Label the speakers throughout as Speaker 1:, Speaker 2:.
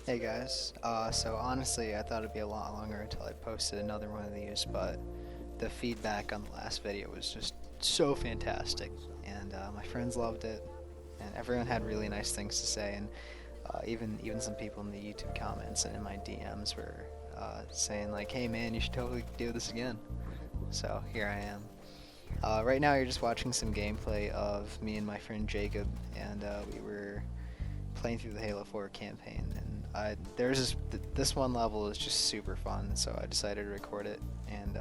Speaker 1: Hey guys, so honestly I thought it'd be a lot longer until I posted another one of these, but the feedback on the last video was just so fantastic, and my friends loved it, and everyone had really nice things to say, and even some people in the YouTube comments and in my DMs were saying like, hey man, you should totally do this again. So here I am. Right now you're just watching some gameplay of me and my friend Jacob, and we were playing through the Halo 4 campaign, and there's this one level is just super fun, so I decided to record it and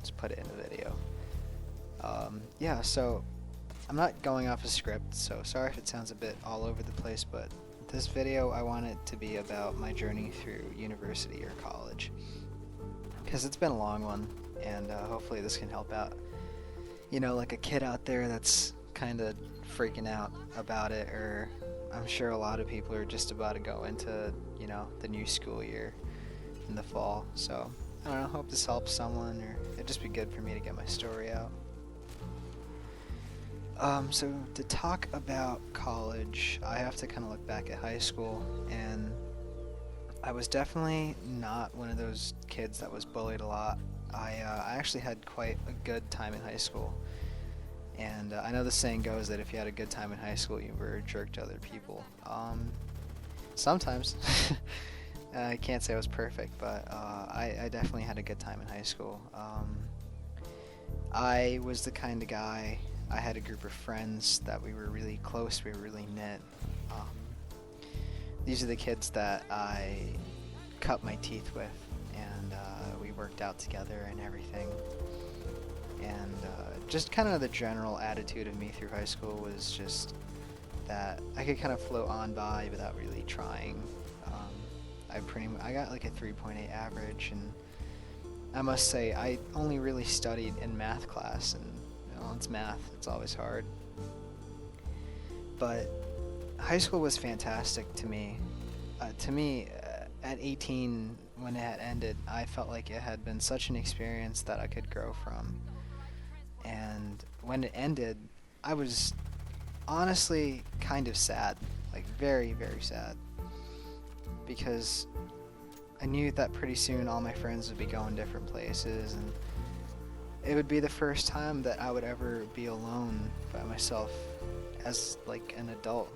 Speaker 1: just put it in a video. Yeah, so I'm not going off a script, so sorry if it sounds a bit all over the place, but this video I want it to be about my journey through university or college, because it's been a long one, and hopefully this can help out. Like a kid out there that's kind of freaking out about it, or I'm sure a lot of people are just about to go into, the new school year in the fall. So, I don't know, hope this helps someone, or it'd just be good for me to get my story out. So to talk about college, I have to kind of look back at high school, and I was definitely not one of those kids that was bullied a lot. I actually had quite a good time in high school. And I know the saying goes that if you had a good time in high school, you were a jerk to other people. Sometimes. I can't say I was perfect, but I definitely had a good time in high school. I was the kind of guy, I had a group of friends that we were really close, we were really knit. Um, these are the kids that I cut my teeth with, and we worked out together and everything. And just kind of the general attitude of me through high school was just that I could kind of float on by without really trying. Um, I got like a 3.8 average, and I must say I only really studied in math class, and it's math, it's always hard. But high school was fantastic to me. At 18, when it had ended, I felt like it had been such an experience that I could grow from. And when it ended, I was honestly kind of sad, like very, very sad, because I knew that pretty soon all my friends would be going different places, and it would be the first time that I would ever be alone by myself as like an adult.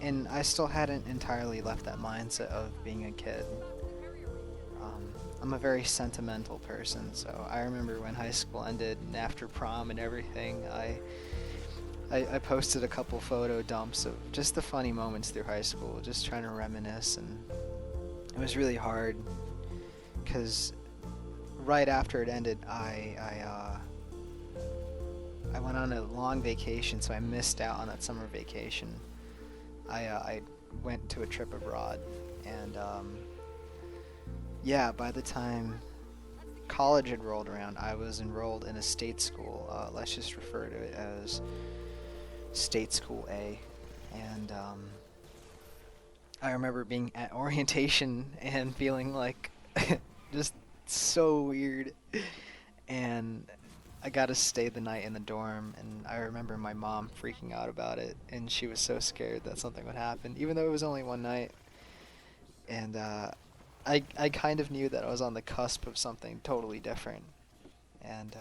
Speaker 1: And I still hadn't entirely left that mindset of being a kid. I'm a very sentimental person, so I remember when high school ended and after prom and everything, I posted a couple photo dumps of just the funny moments through high school, just trying to reminisce, and it was really hard because right after it ended, I went on a long vacation, so I missed out on that summer vacation. I went to a trip abroad, and yeah, by the time college had rolled around, I was enrolled in a state school. Let's just refer to it as State School A. And I remember being at orientation and feeling like just so weird. And I got to stay the night in the dorm, and I remember my mom freaking out about it, and she was so scared that something would happen, even though it was only one night. And I kind of knew that I was on the cusp of something totally different, and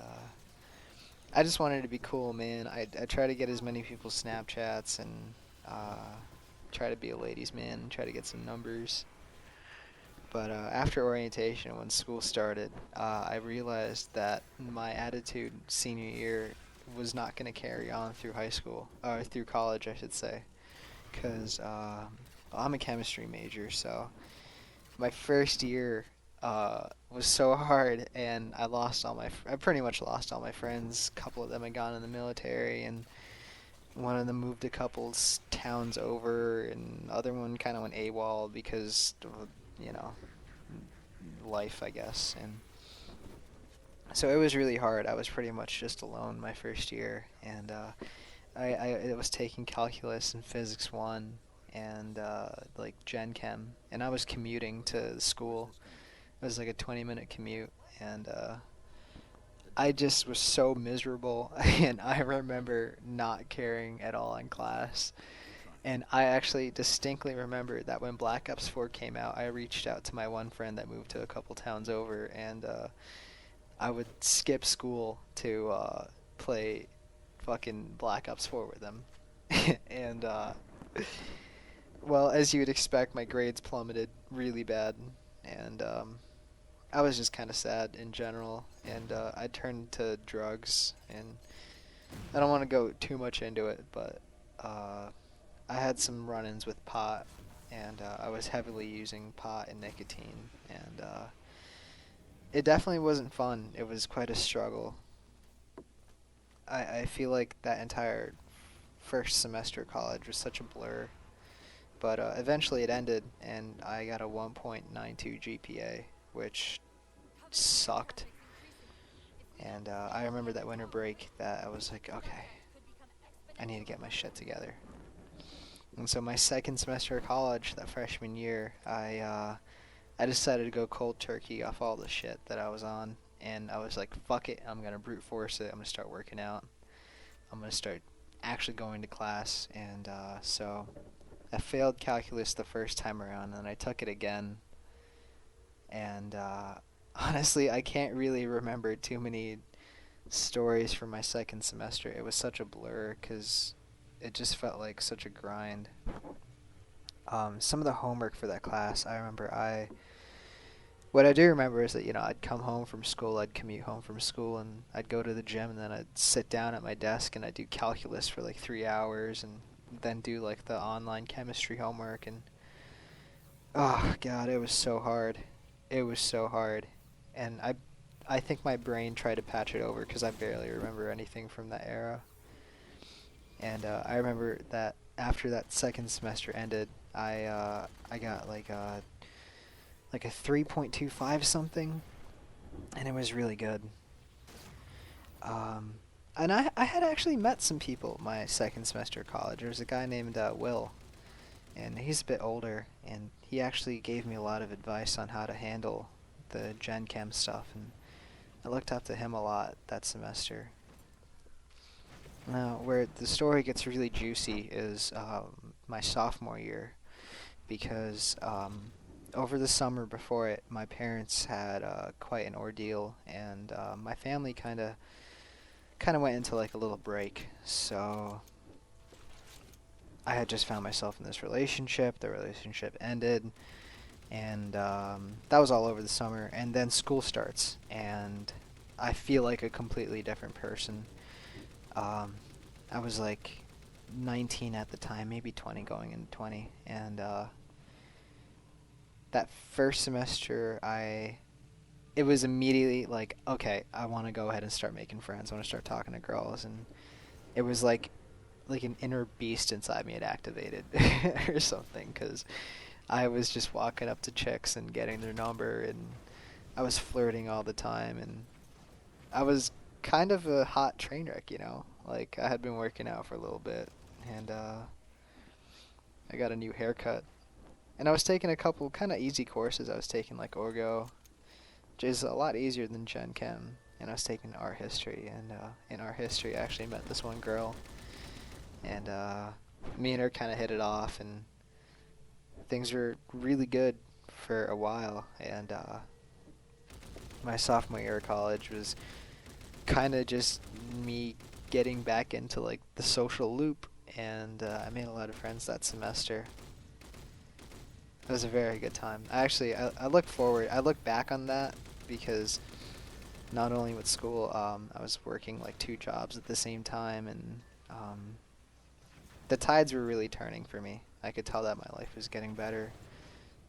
Speaker 1: I just wanted to be cool, man. I try to get as many people's Snapchats, and uh, try to be a ladies' man and try to get some numbers. But after orientation, when school started, I realized that my attitude senior year was not going to carry on through high school, or through college, I should say, because I'm a chemistry major, so my first year was so hard, and I pretty much lost all my friends. A couple of them had gone in the military, and one of them moved a couple towns over, and the other one kind of went AWOL because of, you know, life, I guess. And so it was really hard. I was pretty much just alone my first year, and I was taking calculus and physics one and like gen chem, and I was commuting to the school. It was like a 20-minute commute, and I just was so miserable, and I remember not caring at all in class. And I actually distinctly remember that when Black Ops 4 came out, I reached out to my one friend that moved to a couple towns over, and I would skip school to play fucking Black Ops 4 with them. And well, as you would expect, my grades plummeted really bad, and I was just kind of sad in general, and I turned to drugs, and I don't want to go too much into it, but uh, I had some run-ins with pot, and I was heavily using pot and nicotine, and it definitely wasn't fun. It was quite a struggle. I feel like that entire first semester of college was such a blur, but eventually it ended, and I got a 1.92 GPA, which sucked. And I remember that winter break that I was like, okay, I need to get my shit together. And so my second semester of college, that freshman year, I decided to go cold turkey off all the shit that I was on, and I was like, fuck it, I'm gonna brute force it. I'm gonna start working out. I'm gonna start actually going to class, and so I failed calculus the first time around, and I took it again, and honestly, I can't really remember too many stories from my second semester. It was such a blur because it just felt like such a grind. Some of the homework for that class, I remember what I do remember is that, I'd come home from school, I'd commute home from school, and I'd go to the gym, and then I'd sit down at my desk, and I'd do calculus for like 3 hours, and then do like the online chemistry homework, and oh god, it was so hard. It was so hard. And I think my brain tried to patch it over because I barely remember anything from that era. And I remember that after that second semester ended, I got like a 3.25 something, and it was really good. Um, and I had actually met some people my second semester of college. There was a guy named Will, and he's a bit older, and he actually gave me a lot of advice on how to handle the Gen Chem stuff, and I looked up to him a lot that semester. Now, where the story gets really juicy is my sophomore year, because over the summer before it, my parents had quite an ordeal, and my family kind of went into like a little break. So I had just found myself in this relationship. The relationship ended, and that was all over the summer. And then school starts, and I feel like a completely different person. I was like 19 at the time, maybe 20 going into 20, and that first semester, it was immediately like, okay, I want to go ahead and start making friends. I want to start talking to girls, and it was like an inner beast inside me had activated or something, because I was just walking up to chicks and getting their number, and I was flirting all the time, and I was kind of a hot train wreck. Like, I had been working out for a little bit, and I got a new haircut, and I was taking a couple kind of easy courses. I was taking like Orgo, which is a lot easier than Gen Chem, and I was taking art history, and in art history I actually met this one girl, and me and her kind of hit it off, and things were really good for a while, and my sophomore year of college was kind of just me getting back into like the social loop, and I made a lot of friends that semester. It was a very good time. I look back on that because not only with school, I was working like two jobs at the same time, and the tides were really turning for me. I could tell that my life was getting better.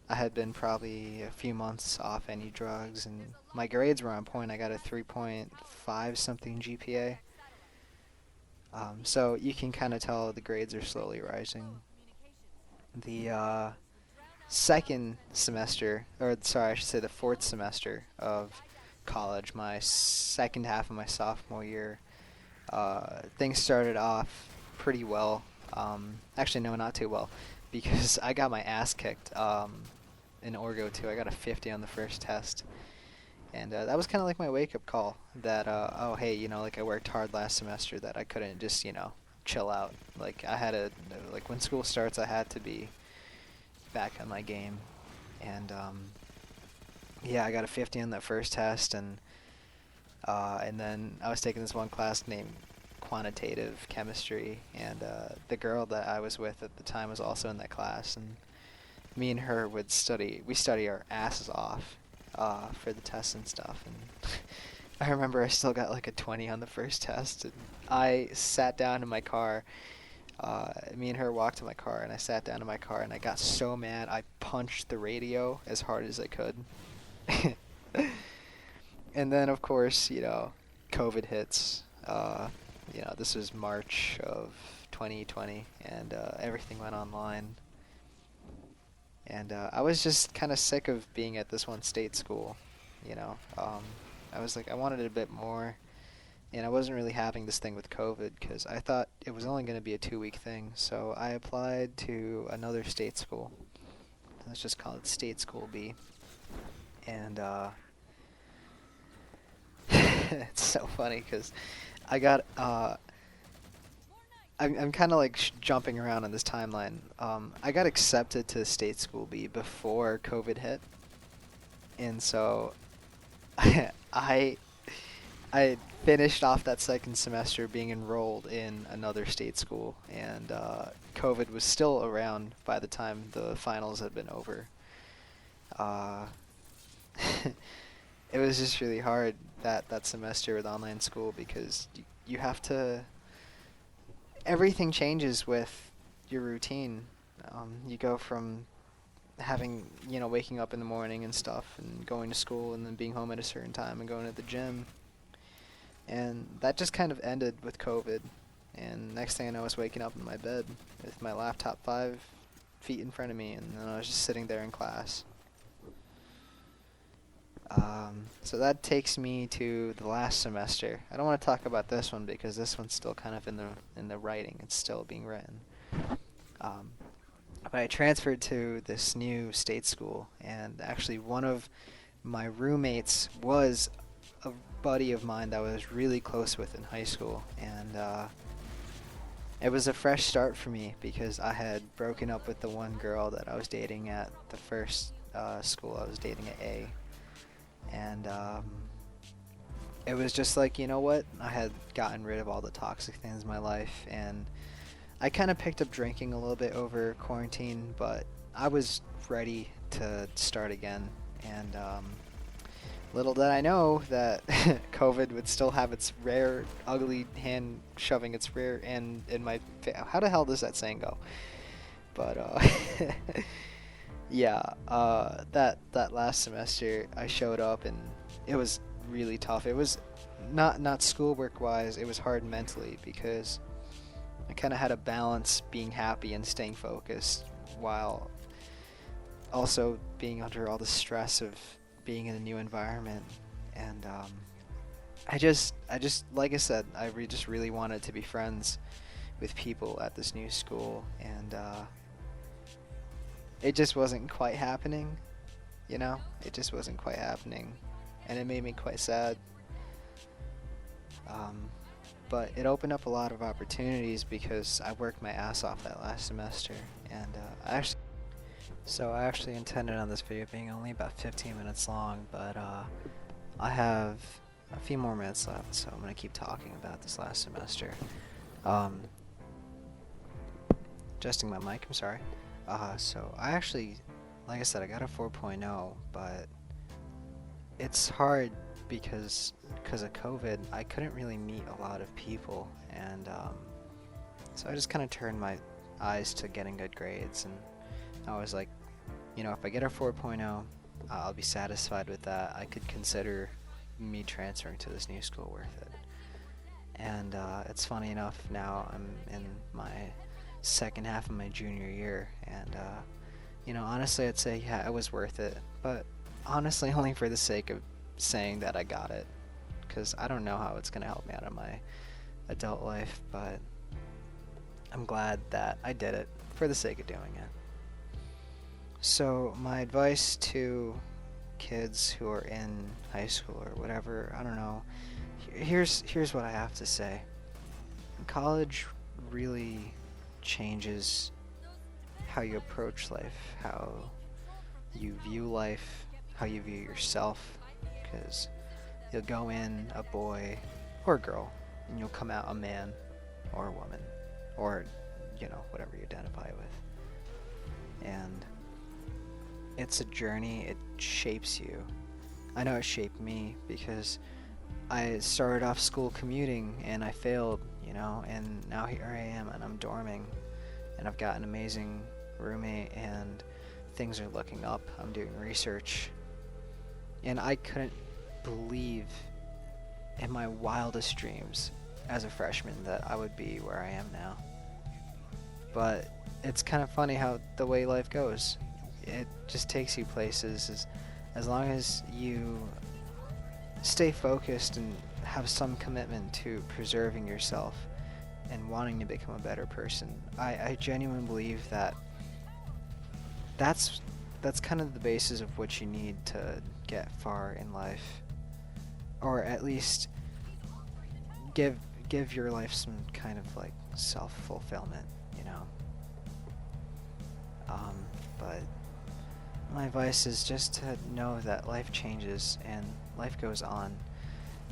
Speaker 1: I had been probably a few months off any drugs, and my grades were on point. I got a 3.5 something GPA. So you can kind of tell the grades are slowly rising. The second semester, or sorry, I should say the fourth semester of college, my second half of my sophomore year, things started off pretty well. Actually, no, not too well, because I got my ass kicked in Orgo 2. I got a 50 on the first test. And that was kind of like my wake-up call that, oh, hey, like I worked hard last semester, that I couldn't just, chill out. Like I had to, like when school starts, I had to be back on my game, and yeah, I got a 50 on that first test, and then I was taking this one class named quantitative chemistry, and the girl that I was with at the time was also in that class, and me and her would study. We study our asses off for the tests and stuff, and I remember I still got like a 20 on the first test, and I sat down in my car. Me and her walked to my car, and I sat down in my car, and I got so mad I punched the radio as hard as I could. And then, of course, COVID hits. This was March of 2020, and everything went online. And I was just kind of sick of being at this one state school, you know. I was like, I wanted a bit more, and I wasn't really having this thing with COVID because I thought it was only going to be a 2-week thing. So I applied to another state school. Let's just call it State School B. And it's so funny because I got I'm kind of like jumping around on this timeline. I got accepted to State School B before COVID hit, and so I I finished off that second semester being enrolled in another state school, and COVID was still around by the time the finals had been over. Uh, it was just really hard that semester with online school because you have to. Everything changes with your routine. You go from having, waking up in the morning and stuff and going to school and then being home at a certain time and going to the gym. And that just kind of ended with COVID. And next thing I know, I was waking up in my bed with my laptop 5 feet in front of me, and then I was just sitting there in class. So that takes me to the last semester. I don't want to talk about this one because this one's still kind of in the writing. It's still being written. But I transferred to this new state school, and actually one of my roommates was a buddy of mine that I was really close with in high school, and it was a fresh start for me because I had broken up with the one girl that I was dating at the first school I was dating at A. And it was just like, you know what? I had gotten rid of all the toxic things in my life, and I kind of picked up drinking a little bit over quarantine, but I was ready to start again. And little did I know that COVID would still have its rare, ugly hand shoving its rear end in my face. How the hell does that saying go? But yeah, that last semester I showed up and it was really tough. It was not schoolwork wise, it was hard mentally because I kind of had to balance being happy and staying focused while also being under all the stress of being in a new environment. And I just like I said, just really wanted to be friends with people at this new school, and it just wasn't quite happening, it just wasn't quite happening, and it made me quite sad. But it opened up a lot of opportunities because I worked my ass off that last semester, and I actually intended on this video being only about 15 minutes long, but I have a few more minutes left, so I'm going to keep talking about this last semester. Adjusting my mic, I'm sorry. So I actually, like I said, I got a 4.0, but it's hard because of COVID, I couldn't really meet a lot of people, and so I just kind of turned my eyes to getting good grades, and I was like, if I get a 4.0, I'll be satisfied with that. I could consider me transferring to this new school worth it. And it's funny enough, now I'm in my second half of my junior year, and honestly I'd say yeah, it was worth it, but honestly only for the sake of saying that I got it, because I don't know how it's going to help me out in my adult life, but I'm glad that I did it for the sake of doing it. So my advice to kids who are in high school or whatever, I don't know, here's what I have to say. College really changes how you approach life, how you view life, how you view yourself, because you'll go in a boy or a girl, and you'll come out a man or a woman, or, whatever you identify with. And it's a journey, it shapes you. I know it shaped me because I started off school commuting and I failed, and now here I am and I'm dorming and I've got an amazing roommate and things are looking up. I'm doing research and I couldn't believe in my wildest dreams as a freshman that I would be where I am now. But it's kind of funny how the way life goes. It just takes you places as long as you stay focused and have some commitment to preserving yourself and wanting to become a better person. I genuinely believe that that's kind of the basis of what you need to get far in life, or at least give your life some kind of like self-fulfillment, but my advice is just to know that life changes and life goes on.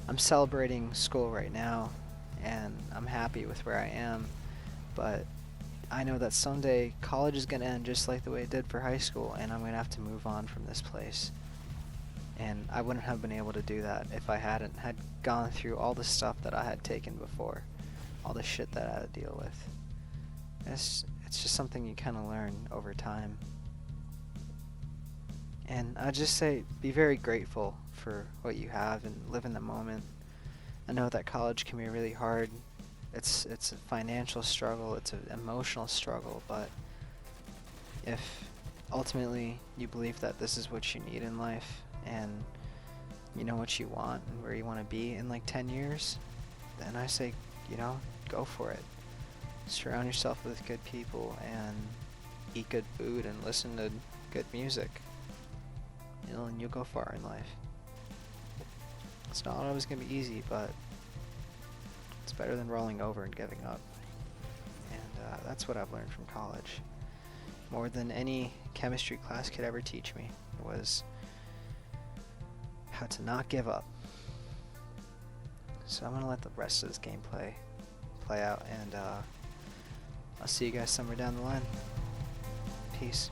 Speaker 1: I'm celebrating school right now and I'm happy with where I am, but I know that someday college is going to end just like the way it did for high school, and I'm going to have to move on from this place. And I wouldn't have been able to do that if I hadn't had gone through all the stuff that I had taken before, all the shit that I had to deal with. It's just something you kind of learn over time. And I just say, be very grateful for what you have and live in the moment. I know that college can be really hard. It's a financial struggle, it's an emotional struggle, but if ultimately you believe that this is what you need in life and you know what you want and where you want to be in like 10 years, then I say, go for it. Surround yourself with good people and eat good food and listen to good music. And you'll go far in life. It's not always going to be easy, but it's better than rolling over and giving up. And that's what I've learned from college. More than any chemistry class could ever teach me was how to not give up. So I'm going to let the rest of this gameplay play out, and I'll see you guys somewhere down the line. Peace.